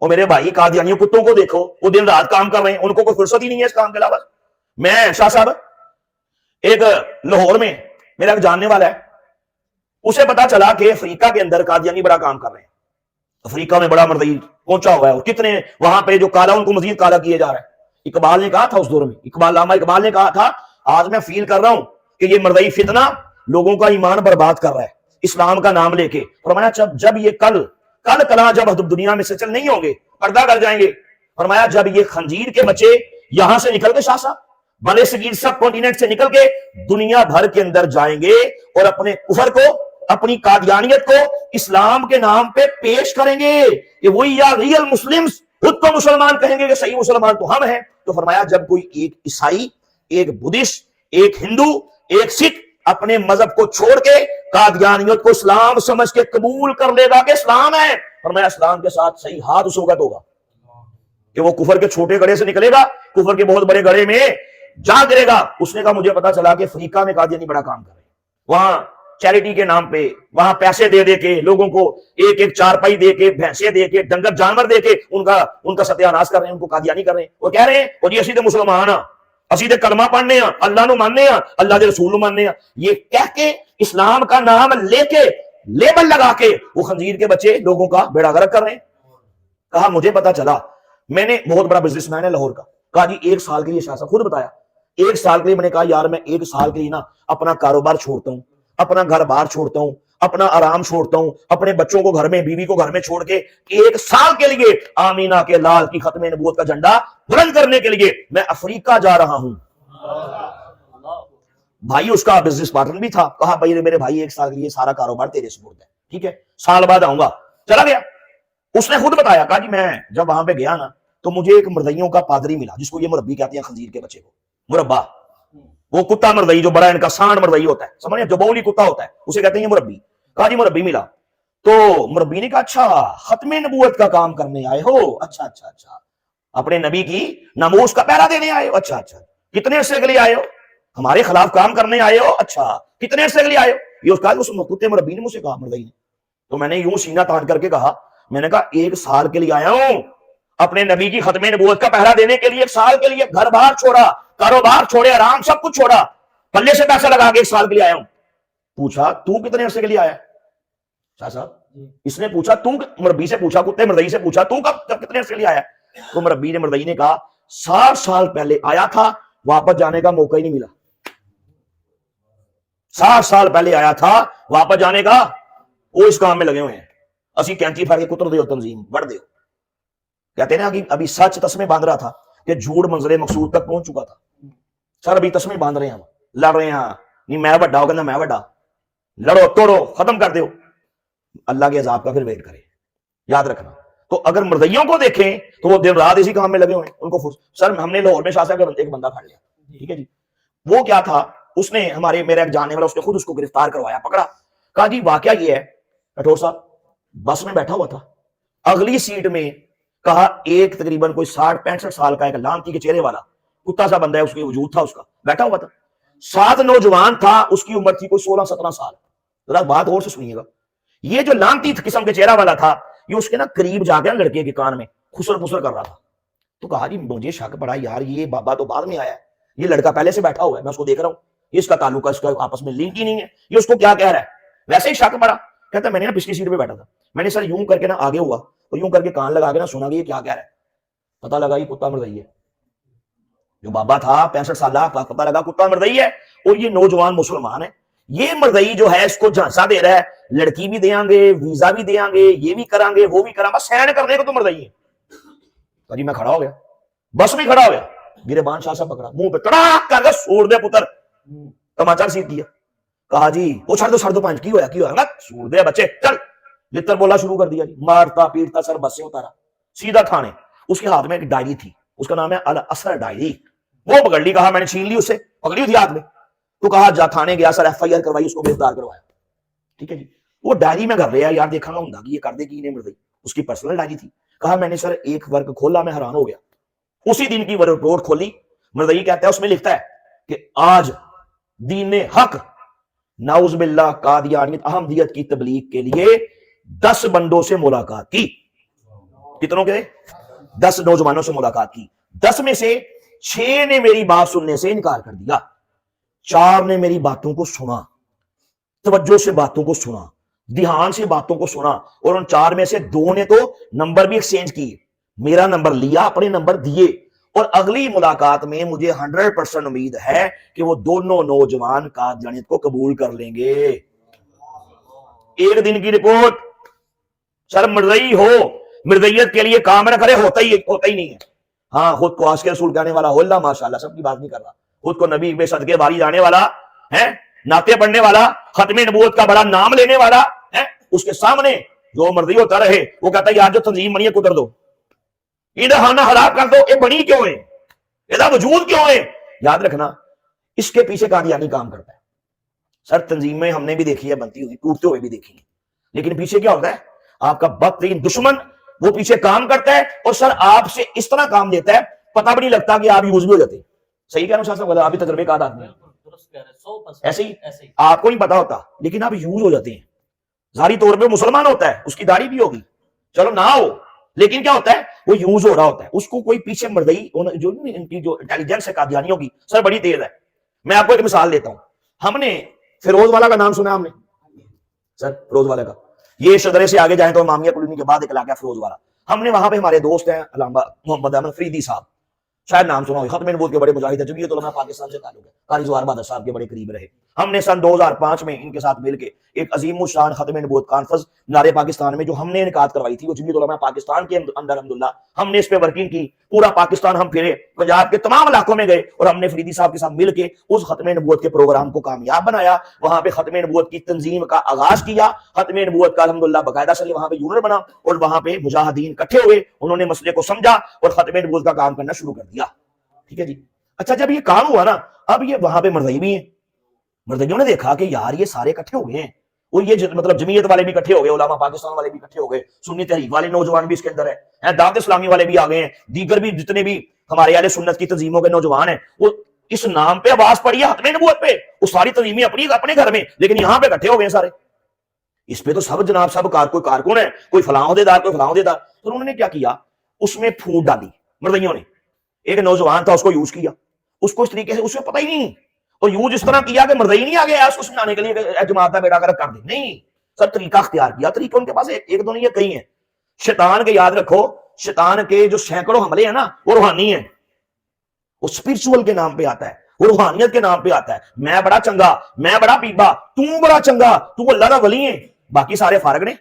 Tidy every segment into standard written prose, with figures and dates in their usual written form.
اور میرے بھائی قادیانیوں کتوں کو دیکھو، وہ دن رات کام کر رہے ہیں، ان کو کوئی فرصت ہی نہیں ہے اس کام کے علاوہ۔ میں شاہ صاحب ایک لاہور میں میرا ایک جاننے والا ہے، اسے پتا چلا کہ افریقہ کے اندر قادیانی بڑا کام کر رہے ہیں، افریقہ میں بڑا مردئی پہنچا ہوا ہے، اور کتنے وہاں پہ جو کالا ان کو مزید کالا کیے جا رہا ہے۔ اقبال نے کہا تھا اس دور میں، علامہ اقبال نے کہا تھا آج میں فیل کر رہا ہوں کہ یہ مردئی فتنہ لوگوں کا ایمان برباد کر رہا ہے اسلام کا نام لے کے۔ فرمایا جب یہ کل کلا جب دنیا میں سے چل نہیں ہوں گے، پردہ کر جائیں گے، فرمایا جب یہ خنزیر کے بچے یہاں سے نکل کے شاہ صاحب بڑے صغیر سب کانٹیننٹ سے نکل کے دنیا بھر کے اندر جائیں گے اور اپنے کفر کو، اپنی قادیانیت کو اسلام کے نام پہ پیش کریں گے کہ وہی یا ریئل مسلمز، خود کو مسلمان کہیں گے کہ صحیح مسلمان تو ہم ہیں۔ تو فرمایا جب کوئی ایک عیسائی، ایک بدھسٹ، ایک ہندو، ایک سکھ اپنے مذہب کو چھوڑ کے قادیانیت کو اسلام سمجھ کے قبول کر لے گا کہ اسلام ہے، فرمایا اسلام کے ساتھ صحیح ہاتھ اس وقت ہوگا کہ وہ کفر کے چھوٹے گڑھے سے نکلے گا، کفر کے بہت بڑے گڑھے میں جا گرے گا۔ اس نے کہا مجھے پتا چلا کہ افریقہ میں قادیانی بڑا کام کر رہے ہیں، وہاں چیریٹی کے نام پہ وہاں پیسے دے دے کے لوگوں کو ایک ایک چارپائی دے کے، بھینسیں دے کے، ڈنگر جانور دے کے ان کا ستیہ ناش کر رہے ہیں، ان کو قادیانی کر رہے ہیں۔ وہ کہہ رہے ہیں وہ جی اسی تے مسلمان ہاں، اسی تے کلمہ پڑھنے ہاں، اللہ نو ماننے ہاں، اللہ دے رسول نو ماننے ہاں، یہ کہہ کے اسلام کا نام لے کے لیبل لگا کے وہ خنزیر کے بچے لوگوں کا بیڑا غرق کر رہے ہیں۔ کہا مجھے پتا چلا، میں نے بہت بڑا بزنس مین ہے لاہور کا، کہا جی ایک سال کے لیے شاہ صاحب خود بتایا، ایک سال کے لیے میں نے کہا یار میں ایک سال کے لیے نا اپنا کاروبار چھوڑتا ہوں، اپنا گھر بار چھوڑتا ہوں، اپنا آرام چھوڑتا ہوں، اپنے بچوں کو گھر میں، بیوی کو گھر میں چھوڑ کے ایک سال کے لیے آمینہ کے لال کی ختم نبوت کا جھنڈا بلند کرنے کے لیے میں افریقہ جا رہا ہوں۔ بھائی اس کا بزنس پارٹنر بھی تھا، کہا بھائی میرے بھائی ایک سال کے لیے سارا کاروبار تیرے سپرد ہے، ٹھیک ہے سال بعد آؤں گا۔ چلا گیا، اس نے خود بتایا، کہا جی میں جب وہاں پہ گیا نا تو مجھے ایک مردئیوں کا پادری ملا، جس کو یہ مربی کہتے ہیں خنزیر کے بچے کو، مربا، وہ کتا مردئی جو بڑا ان کا سانڈ مردئی ہوتا ہے، سمجھے جو بولی کتا ہوتا ہے اسے کہتے ہیں یہ مربی۔ کہا جی مربی ملا، تو مربی نے کہا اچھا ختم نبوت کا کام کرنے آئے ہو، اچھا اچھا اچھا، اپنے نبی کی ناموس کا پہرا دینے آئے ہو، اچھا اچھا، کتنے عرصے کے لیے آئے ہو؟ ہمارے خلاف کام کرنے آئے ہو، اچھا کتنے عرصے کے لیے آئے ہو؟ یہ اس کا اس کتے مربی نے مجھ سے کہا، مردئی نے۔ تو میں نے یوں سینہ تان کر کے کہا، میں نے کہا ایک سال کے لیے آیا ہوں، اپنے نبی کی ختم نبوت کا پہرا دینے کے لیے، ایک سال کے لیے گھر بار چھوڑا، کاروبار چھوڑے، آرام سب کچھ چھوڑا، پلے سے پیسہ لگا کے ایک سال کے لیے آیا ہوں۔ پوچھا تو کتنے عرصے کے لیے آیا شاہ صاحب؟ اس نے پوچھا تو، مربی سے پوچھا، کتے مردئی سے پوچھا تو کب کتنے عرصے کے لیے آیا؟ تو مربی نے، مردئی نے کہا 60 سال پہلے آیا تھا، واپس جانے کا موقع ہی نہیں ملا۔ 60 سال پہلے آیا تھا، واپس جانے کا، وہ اس کام میں لگے ہوئے ہیں، اسی کینچی پھاڑ کے کتر دیو تنظیم بڑھ دیو، کہتے ہیں نا کہ ابھی سچ تسمے باندھ رہا تھا کہ جھوٹ منظر مقصود تک پہنچ چکا تھا، سر ابھی تسمے باندھ رہے ہیں، ہم لڑ رہے ہیں، نہیں میں بڑا ہو کہنا میں بڑا، لڑو توڑو ختم کر دو، اللہ کے عذاب کا پھر ویٹ کرے، یاد رکھنا۔ تو اگر مردیوں کو دیکھیں تو وہ دن رات اسی کام میں لگے ہوئے ہیں، ان کو سر ہم نے لاہور میں شاہ صاحب کا ایک بندہ پھاڑ لیا، ٹھیک ہے جی، وہ کیا تھا، اس نے میرے ایک جاننے والا، اس نے خود اس کو گرفتار کروایا، پکڑا، کہا جی واقعہ یہ ہے کٹور صاحب، بس میں بیٹھا ہوا تھا، اگلی سیٹ میں کہا ایک تقریباً کوئی 60-65 سال کا ایک لانتی کے چہرے والا کتا سا بندہ ہے، اس کے وجود تھا، اس کا بیٹھا ہوا تھا، 7 نوجوان تھا، اس کی عمر تھی کوئی 16-17 سال، ذرا بات اور سے سنیے گا، یہ جو لانتی قسم کے چہرہ والا تھا، یہ اس کے نا قریب جا کے لڑکے کے کان میں خسر پسر کر رہا تھا، تو کہا جی مجھے شک پڑا یار یہ بابا تو بعد میں آیا ہے، یہ لڑکا پہلے سے بیٹھا ہوا ہے، میں اس کو دیکھ رہا ہوں، اس کا تعلق اس کا آپس میں لنک ہی نہیں ہے، یہ اس کو کیا کہہ رہا ہے، ویسے ہی شک پڑا، کہتا میں نے نا پچھلی سیٹ پہ بیٹھا تھا، میں نے سر یوں کر کے نا آگے ہوا تو یوں کر کے کان لگا کے نا سنا کہ یہ کیا کہہ رہا ہے، پتہ لگا یہ کتا مردئی ہے، جو بابا تھا 65 سالہ کا، پتہ لگا کتا مردئی ہے، اور یہ نوجوان مسلمان ہے، یہ مردئی جو ہے اس کو جھانسا دے رہا ہے، لڑکی بھی دیں گے، ویزا بھی دیں گے، یہ بھی کریں گے، وہ بھی کریں گے، بس سین کرنے کو تو مردئی ہے۔ جی میں کھڑا ہو گیا، بس میں کھڑا ہو گیا، گریبان شاہ صاحب پکڑا، منہ پہ تڑاک کر کے سوڑ دے پتر، تماچا سیدھ کیا، کہا جی وہ چھڑ دو پانچ کی ہوا سوڑ دے بچے چل، لتر بولا شروع کر دیا جی، مارتا پیٹتا سر بس سے اتارا سیدھا تھانے، اس کے ہاتھ میں ایک ڈائری تھی، اس کا نام ہے الاثر ڈائری، وہ پکڑ لی، کہا میں نے چھین لی، اس سے پکڑی تھی ہاتھ میں، تو کہا جا تھانے گیا سر، ایف آئی آر کروائی، اس کو گرفتار کروایا، ٹھیک ہے جی، وہ ڈائری میں کر رہا یار دیکھا ہوں کہ یہ کر دے گی نہیں مردئی، اس کی پرسنل ڈائری تھی، کہا میں نے سر ایک ورک کھولا، میں حیران ہو گیا، اسی دن کی رپورٹ کھولی، مردئی کہتا ہے اس میں لکھتا ہے کہ آج دین حق نعوذ باللہ قادیانیت احمدیت کی تبلیغ کے لیے 10 بندوں سے ملاقات کی، کتنوں کے؟ 10 نوجوانوں سے ملاقات کی. 10 میں سے 6 نے میری بات سننے سے انکار کر دیا, 4 نے میری باتوں کو سنا, توجہ سے باتوں کو سنا, دھیان سے باتوں کو سنا, اور ان 4 میں سے 2 نے تو نمبر بھی ایکسچینج کیے, میرا نمبر لیا, اپنے نمبر دیے, اور اگلی ملاقات میں مجھے 100% امید ہے کہ وہ دونوں نوجوان قادیانیت کو قبول کر لیں گے. ایک دن کی رپورٹ, سر مرزئی ہو, مرزیت کے لیے کام نہ کرے, ہوتا ہی نہیں ہے. ہاں, خود کو عاشق رسول کہنے والا ہو, اللہ ماشاءاللہ, سب کی بات نہیں کر رہا, خود کو نبی بے صدقے باری جانے والا ہے, نعتیں پڑھنے والا, ختم نبوت کا بڑا نام لینے والا ہے, اس کے سامنے جو مرضی ہوتا رہے, وہ کہتا ہے یار جو تنظیم بنی ہے قدر دو, ادھر ہانا ہلاک کر دو, یہ بنی کیوں ہے, ادھر وجود کیوں ہے. یاد رکھنا اس کے پیچھے قادیانی کام کرتا ہے. سر تنظیمیں ہم نے بھی دیکھی ہے بنتی ہوئی, ٹوٹتے ہوئے بھی دیکھی ہے, لیکن پیچھے کیا ہوتا ہے, آپ کا بدترین دشمن وہ پیچھے کام کرتا ہے, اور سر آپ سے اس طرح کام دیتا ہے پتہ بھی نہیں لگتا کہ آپ یوز بھی ہو جاتے ہیں. صحیح کہہ رہا ہوں, آپ بھی تجربے کار آدمی ہیں, ایسے ہی آپ کو نہیں پتا ہوتا لیکن آپ یوز ہو جاتے ہیں. ظاہری طور پہ مسلمان ہوتا ہے, اس کی داڑھی بھی ہوگی, چلو نہ ہو, لیکن کیا ہوتا ہے, وہ یوز ہو رہا ہوتا ہے. اس کو کوئی پیچھے مردئی جو ان کی جو انٹیلیجنس ہے قادیانیوں کی, سر بڑی تیز ہے. میں آپ کو ایک مثال دیتا ہوں. ہم نے فیروز والا کا نام سنا, ہم نے سر فیروز والا کا, یہ شدرے سے آگے جائیں تو امامیہ کالونی کے بعد ایک علاقہ فیروز والا. ہم نے وہاں پہ ہمارے دوست ہیں علامہ محمد احمد فریدی صاحب, شاید نام سنا ہو, ختم نبوت کے بڑے مجاہد ہیں, جمعیت علماء پاکستان سے تعلق ہے, قاری زوہر بہادر صاحب کے بڑے قریب رہے. ہم نے سن 2005 میں ان کے ساتھ مل کے ایک عظیم الشان ختم نبوت کانفرنس نارے پاکستان میں جو ہم نے انعقاد کروائی تھی, وہ جمعیت علماء پاکستان کے اندر الحمدللہ ہم نے اس پہ ورکنگ کی. پورا پاکستان ہم پھرے, پنجاب کے تمام علاقوں میں گئے, اور ہم نے فریدی صاحب کے ساتھ مل کے اس ختم نبوت کے پروگرام کو کامیاب بنایا. وہاں پہ ختم نبوت کی تنظیم کا آغاز کیا, ختم نبوت کا الحمدللہ باقاعدہ سے وہاں پہ یونٹ بنا, اور وہاں پہ مجاہدین اکٹھے ہوئے, انہوں نے مسئلے کو سمجھا اور ختم نبوت کا کام کرنا شروع کر دیا. ٹھیک ہے جی. اچھا, جب یہ کام ہوا نا, اب یہ وہاں پہ مرزئی بھی ہیں, مرزئیوں نے دیکھا کہ یار یہ سارے اکٹھے ہو گئے ہیں, اور یہ مطلب جمعیت والے بھی اکٹھے ہو گئے, علماء پاکستان والے بھی اکٹھے ہو گئے, سنی تحریک والے نوجوان بھی اس کے اندر ہیں, دعوت اسلامی والے بھی آ گئے ہیں, دیگر بھی جتنے بھی ہمارے اہل سنت کی تنظیموں کے نوجوان ہیں, وہ اس نام پہ آواز پڑی ہے ختم نبوت پہ, وہ ساری تنظیمیں اپنے گھر میں, لیکن یہاں پہ اکٹھے ہو گئے سارے. اس پہ تو سب جناب سب کوئی کارکن ہے, کوئی فلاں عہدیدار, کوئی فلاں عہدیدار. تو انہوں نے کیا کیا, اس میں پھوٹ ڈالی مرزئیوں نے. ایک نوجوان تھا, اس کو یوز کیا, اس کو اس طریقے سے, اس کو پتہ ہی نہیں, اور یوز اس طرح کیا کہ مرزئی نہیں آ گیا اس کو سمجھانے کے لیے کہ جماعت کا بیڑا گرک کر دیں, نہیں, سب طریقہ اختیار کیا. طریقہ ان کے پاس ایک دو نہیں ہے, کئی ہیں. شیطان کے یاد رکھو, شیطان کے جو سینکڑوں حملے ہیں نا, وہ روحانی ہیں, وہ اسپرچول کے نام پہ آتا ہے, وہ روحانیت کے نام پہ آتا ہے. میں بڑا چنگا, میں بڑا پیپا, تو بڑا چنگا, تو اللہ کا ولی ہے, باقی سارے فارغ نے,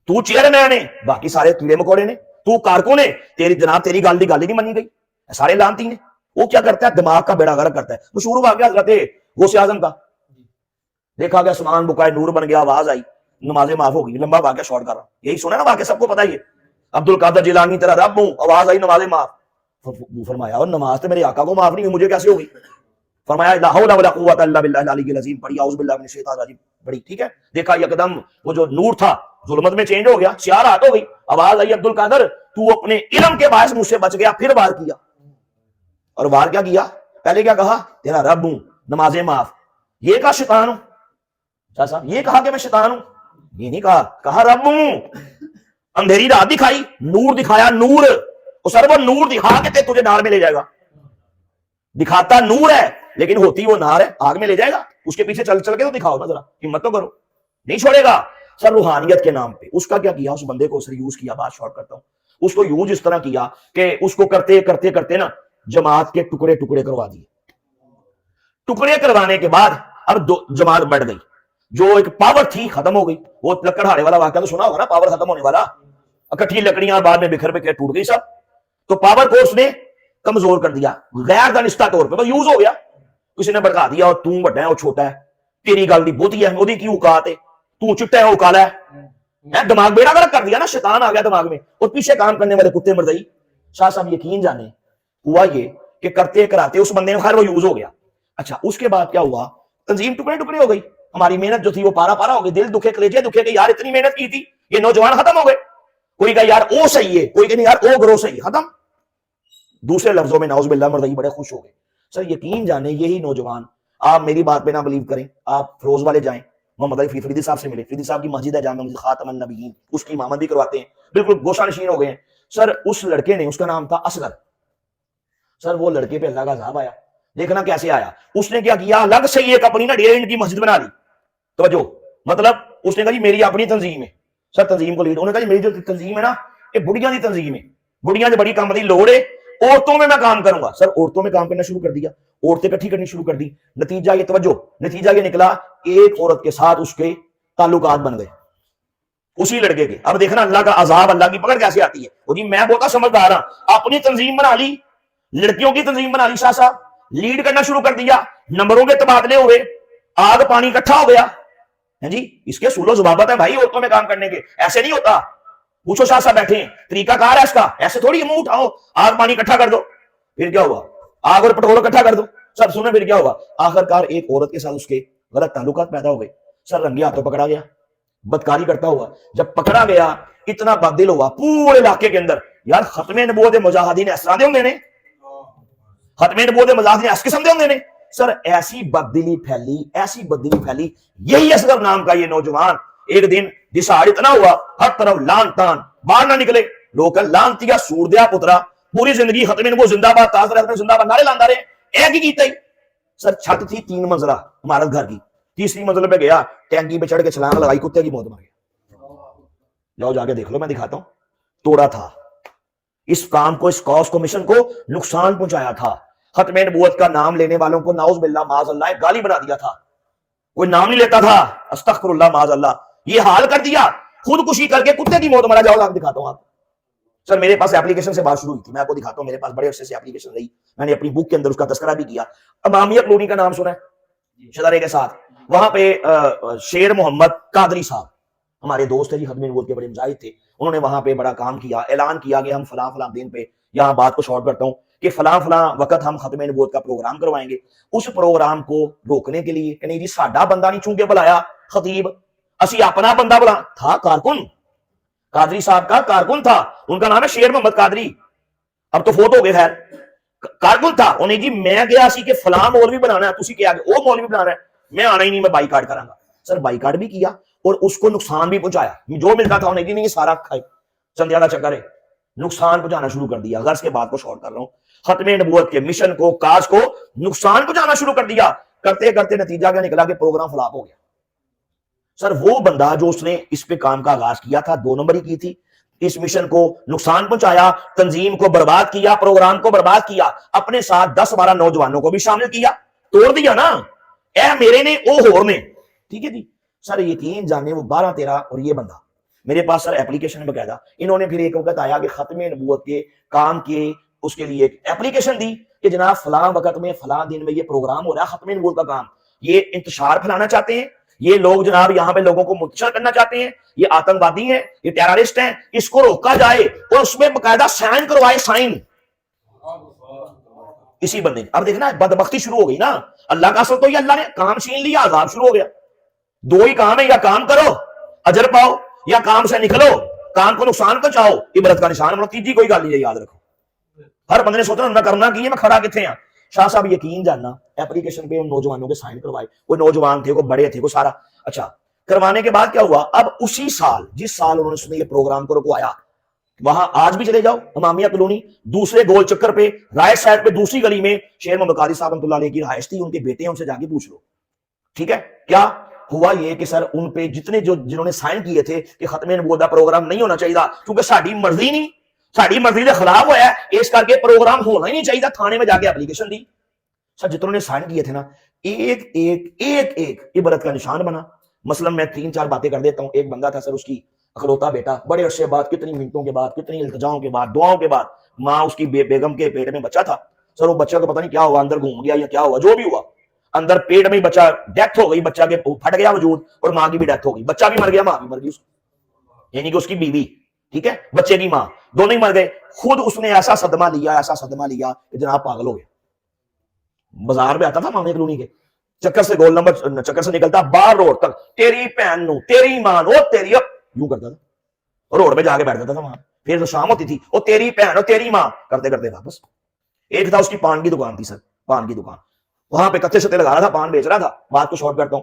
تو چیئرمین ہے, باقی سارے کیڑے مکوڑے نے, تو کارکن ہے, تیری جناب تیری گل ہی نہیں منی گئی, سارے لانتی ہیں. وہ کیا کرتا ہے, دماغ کا بیڑا غرق کرتا ہے. مشہور واقعہ حضرت غوث اعظم کا, دیکھا گیا آسمان بکائے نور بن گیا, آواز آئی, نمازیں معاف ہو گئی. لمبا واقعہ شارٹ کر رہا ہوں, یہی سنا نا واقعہ, سب کو پتا ہی ہے. عبد القادر جیلانی تیرا رب ہوں, آواز آئی نمازیں معاف. فرمایا اور نماز تو میرے آقا کو معاف نہیں ہوئی, مجھے کیسے ہوگی؟ فرمایا لا حول ولا قوت الا باللہ العلی العظیم, پڑھی اعوذ باللہ من الشیطان الرجیم, پڑھی. ٹھیک ہے, دیکھا یکدم وہ جو نور تھا ظلمت میں چینج ہو گیا, سیاہ رات ہو گئی, آواز آئی عبد القادر تو اپنے علم کے باعث مجھ سے بچ گیا. پھر وار کیا, اور وار کیا کیا, پہلے کیا کہا, تیرا رب ہوں, نمازیں معاف. یہ کہا شیطان ہوں, صاحب یہ کہا کہ میں شیطان ہوں, یہ نہیں کہا, کہا رب ہوں. اندھیری رات دکھائی, نور دکھایا, نور, سر وہ نور دکھا کے تجھے نار میں لے جائے گا. دکھاتا نور ہے لیکن ہوتی وہ نار ہے, آگ میں لے جائے گا. اس کے پیچھے چل چل کے تو دکھاؤ نا ذرا, ہمت تو کرو, نہیں چھوڑے گا. سر روحانیت کے نام پہ اس کا کیا کیا, اس بندے کو سر یوز کیا, بات شارٹ کرتا ہوں, اس کو یوز اس طرح کیا کہ اس کو کرتے کرتے کرتے نا جماعت کے ٹکڑے ٹکڑے کروا دیے. ٹکڑے کروانے کے بعد اب جماعت بڑھ گئی, جو ایک پاور تھی ختم ہو گئی. وہ لکڑہارے والا واقعہ تو سنا ہوگا نا, پاور ختم ہونے والا, اکٹھی لکڑیاں بعد میں بکھر بکھر ٹوٹ گئی سب. تو پاور کو اس نے کمزور کر دیا, غیر دانستہ طور پہ, بس یوز ہو گیا. کسی نے بڑھا دیا, اور تو بڑا ہے وہ چھوٹا ہے, تیری گل دی بوتی ہے, مودی کی اوقات ہے, تو چٹا ہے وہ کالا ہے. دماغ بیڑا گرک کر دیا نا, شیطان آ گیا دماغ میں, اور پیچھے کام کرنے والے کتے مرزئی. شاہ صاحب یقین جانے ہوا یہ کہ کرتے کراتے اس بندے میں خیر وہ یوز ہو گیا. اچھا اس کے بعد کیا ہوا, تنظیم ٹکڑے ٹکڑے ہو گئی, ہماری محنت جو تھی وہ پارا پارا ہو گئی. دل دکھے, کلیجے دکھے کہ یار اتنی محنت کی تھی, یہ نوجوان ختم ہو گئے. کوئی کہا یار او صحیح ہے, کوئی کہ نہیں یار او گرو صحیح, ختم. دوسرے لفظوں میں نعوذ باللہ مرضی بڑے خوش ہو گئے. سر یقین جانے یہی نوجوان, آپ میری بات پہ نہ بلیو کریں, آپ فروز والے جائیں, محمد علی فریدی صاحب سے ملے. فریدی صاحب کی مسجد ہے جامع مسجد خاتم النبیین, اس کی امامت بھی کرواتے ہیں, بالکل گوشہ نشین ہو گئے ہیں. سر اس لڑکے نے, اس کا نام تھا اصغر, سر وہ لڑکے پہ اللہ کا عذاب آیا. دیکھنا کیسے آیا, اس نے کیا کیا, الگ سے ایک اپنی نا 1.5 کی مسجد بنا لی. توجہ, مطلب اس نے کہا جی میری اپنی تنظیم ہے. سر تنظیم کو لیڈ, انہوں نے کہا جی میری جو تنظیم ہے نا یہ بڑھیاں دی تنظیم ہے, بڑھیاں سے بڑی کام دی لوڑ ہے, عورتوں میں کام کروں گا. سر عورتوں میں کام کرنا شروع کر دیا, عورتیں اکٹھی کرنی شروع کر دی. نتیجہ یہ, توجہ, نتیجہ یہ نکلا ایک عورت کے ساتھ اس کے تعلقات بن گئے اسی لڑکے کے. اب دیکھنا اللہ کا عذاب, اللہ کی پکڑ کیسے آتی ہے. وہ جی میں بہت سمجھدار ہوں, اپنی تنظیم بنا لی, لڑکیوں کی تنظیم بنا لی, شاہ صاحب لیڈ کرنا شروع کر دیا, نمبروں کے تبادلے ہوئے, آگ پانی اکٹھا ہو گیا. جی اس کے سولو ضوابط ہے بھائی عورتوں میں کام کرنے کے, ایسے نہیں ہوتا. پوچھو شاہ صاحب بیٹھے ہیں, طریقہ کار ہے اس کا, ایسے تھوڑی منہ اٹھاؤ آگ پانی اکٹھا کر دو, پھر کیا ہوا, آگ اور پٹرول اکٹھا کر دو. سب سنیں پھر کیا ہوا, آخر کار ایک عورت کے ساتھ اس کے غلط تعلقات پیدا ہو گئے. سر رنگے ہاتھوں پکڑا گیا, بدکاری کرتا ہوا. جب پکڑا گیا اتنا بددل ہوا پورے علاقے کے اندر. یار ختم نبوت مجاہدین اس طرح دے ہوندے نے, ختم نبوت مجاہدین اس قسم دے ہوندے نے. سر ایسی بددلی پھیلی, ایسی بددلی پھیلی. یہی اصغر نام کا یہ نوجوان ایک دن دساڑ اتنا ہوا, ہر طرف لان تان, باہر نہ نکلے, لوگ لانتیا سور دیا پترا, پوری زندگی ختم نبوت زندہ باد, تاثر ختم زندہ باد نعرے لاندا رہے, ایک ہی کیتا ہی. سر چھت تھی 3 منزلہ عمارت گھر کی, 3ری منزل پہ گیا, ٹینکی پہ چڑھ کے چھلانگ لگائی, کتے کی موت مر گیا. جاؤ جا کے دیکھ لو, میں دکھاتا ہوں. توڑا تھا اس کام کو, اس کاز کو, مشن کو نقصان پہنچایا تھا. ختم نبوت کا نام لینے والوں کو نعوذ باللہ معاذ اللہ ایک گالی بنا دیا تھا. کوئی نام نہیں لیتا تھا, استغفر اللہ معاذ اللہ, یہ حال کر دیا. خودکشی کر کے کتے کی موت مرا. جاؤ آپ دکھاتا ہوں آپ. سر میرے پاس اپلیکیشن سے بات شروع ہوئی تھی, میں آپ کو دکھاتا ہوں. میرے پاس بڑے عرصے سے اپلیکیشن رہی, میں نے اپنی بک کے اندر اس کا تذکرہ بھی کیا. امامیہ کلونی کا نام سنا ہے شدارے کے ساتھ, وہاں پہ شیر محمد قادری صاحب ہمارے دوست ہیں جی, ختم نبوت کے بڑے مجاہد تھے. انہوں نے وہاں پہ بڑا کام کیا, اعلان کیا کہ ہم فلاں فلاں دن پہ, یہاں بات کو شارٹ کرتا ہوں, کہ فلاں فلاں وقت ہم ختم نبوت کا پروگرام کروائیں گے. اس پروگرام کو روکنے کے لیے کہ نہیں جی ساڈا بندہ نہیں چونکہ بلایا خطیب, اسی اپنا بندہ بلا تھا, کارکن قادری صاحب کا کارکن تھا, ان کا نام ہے شیر محمد قادری, اب تو فوت ہو گئے, خیر کارکن تھا. انہیں جی میں گیا سی کہ فلاں مولوی بنانا ہے, تسی کیا وہ مولوی بنانا ہے, میں آنا ہی نہیں, میں بائیکاٹ کراں گا. سر بائیکاٹ بھی کیا اور اس کو نقصان بھی پہنچایا, جو ملتا تھا انہیں جی نہیں سارا کھائے, چندیا کا چکر ہے, نقصان پہنچانا شروع کر دیا. غرض کے بات کو شارٹ کر رہا ہوں, ختم نبوت کے مشن کو, کاج کو نقصان پہنچانا شروع کر دیا. کرتے کرتے نتیجہ کیا نکلا کہ پروگرام فلاپ ہو گیا. سر وہ بندہ جو اس نے اس پہ کام کا آغاز کیا تھا, 2 نمبر ہی کی تھی, اس مشن کو نقصان پہنچایا, تنظیم کو برباد کیا, پروگرام کو برباد کیا, اپنے ساتھ 10-12 نوجوانوں کو بھی شامل کیا, توڑ دیا نا, اے میرے نے او ہور نے. ٹھیک ہے جی. سر یقین جانے وہ 12-13 اور یہ بندہ میرے پاس سر اپلیکیشن بقاعدہ, انہوں نے پھر ایک وقت آیا کہ ختم نبوت کے کام کے اس کے لیے ایک اپلیکیشن دی کہ جناب فلاں وقت میں فلاں دن میں یہ پروگرام ہو رہا ہے ختم نبوت کا کام, یہ انتشار پھیلانا چاہتے ہیں, یہ لوگ جناب یہاں پہ لوگوں کو منتشر کرنا چاہتے ہیں, یہ آتنکوادی ہیں, یہ ٹیررسٹ ہیں, اس کو روکا جائے, اور اس میں باقاعدہ سائن کروائے, سائن اسی بندے. اب دیکھنا بدبختی شروع ہو گئی نا, اللہ کا اصل تو یہ اللہ نے کام چھین لیا, عذاب شروع ہو گیا. 2 ہی کام ہے, یا کام کرو اجر پاؤ, یا کام سے نکلو کام کو نقصان پہنچاؤ, عبرت کا نشان بنو. تیجی کوئی گل نہیں, یاد رکھو. ہر بندے نے سوچنا میں کرنا کی ہے, میں کھڑا کتنے ہیں. شاہ صاحب یقین جاننا اپلیکیشن پہ ان نوجوانوں کے سائن کروائے, کوئی نوجوان تھے, کوئی بڑے تھے, کوئی سارا. اچھا کروانے کے بعد کیا ہوا, اب اسی سال جس سال انہوں نے یہ پروگرام کو رکوایا, وہاں آج بھی چلے جاؤ امامیہ کلونی, دوسرے گول چکر پہ رائٹ سائڈ پہ دوسری گلی میں شیر محمد قادری صاحب رحمۃ اللہ علیہ کی رہائش تھی, ان کے بیٹے ہیں, ان سے جا کے پوچھ لو. ٹھیک ہے. کیا ہوا یہ کہ سر ان پہ جتنے جنہوں نے سائن کیے تھے کہ ختم نبوت کا پروگرام نہیں ہونا چاہیے, کیونکہ ساری مرضی نہیں, ساری مرضی کے خلاف ہوا ہے, اس کر کے پروگرام ہونا ہی نہیں چاہیے, تھانے میں جا کے اپلیکیشن دی. سر جتنوں نے سائن کیے تھے نا, ایک ایک ایک ایک عبرت کا نشان بنا. مثلا میں 3-4 باتیں کر دیتا ہوں. ایک بندہ تھا سر, اس کی اکلوتا بیٹا, بڑے عرصے بعد, کتنی منٹوں کے بعد, کتنی التجاؤں کے بعد, دعاؤں کے بعد, ماں اس کی بیگم کے پیٹ میں بچہ تھا. سر وہ بچہ کو پتہ نہیں کیا ہوا, اندر گھوم گیا یا کیا ہوا, جو بھی ہوا, اندر پیٹ میں بچہ ڈیتھ ہو گئی, بچہ کے پھٹ گیا وجود, اور ماں کی بھی ڈیتھ ہو گئی. بچہ بھی مر گیا, ماں بھی مر گئی, یعنی کہ اس کی بیوی, ٹھیک ہے, بچے کی ماں, دونوں ہی مر گئے. خود اس نے ایسا صدمہ لیا, ایسا صدمہ لیا کہ جناب پاگل ہو گیا. بازار میں آتا تھا مامے کلونی کے, چکر سے گول نمبر چکر سے نکلتا باہر روڈ تک, تیری بہن نو, تیری ماں نو, تیری یوں کرتا تھا, روڈ پہ جا کے بیٹھ جاتا تھا وہاں. پھر تو شام ہوتی تھی, وہ تیری بہن اور تیری ماں کرتے کرتے واپس. ایک تھا اس کی پان کی دکان تھی سر, پان کی دکان, وہاں پہ کچے شتے لگا رہا تھا, پان بیچ رہا تھا. بات کو شارٹ کرتا ہوں,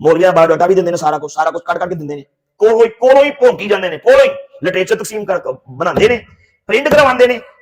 ਮੌਲਵੀਆਂ ਬਾਇਓਡਾਟਾ ਵੀ ਦਿੰਦੇ ਨੇ, ਸਾਰਾ ਕੁਝ ਕੱਢ ਕੇ ਦਿੰਦੇ ਨੇ, ਕੋਲੋਂ ਹੀ ਭੌਂਕੀ ਜਾਂਦੇ ਨੇ, ਕੋਲੋਂ ਹੀ ਲਿਟਰੇਚਰ ਤਕਸੀਮ ਕਰ ਬਣਾਉਂਦੇ ਨੇ, ਪ੍ਰਿੰਟ ਕਰਵਾਉਂਦੇ ਨੇ,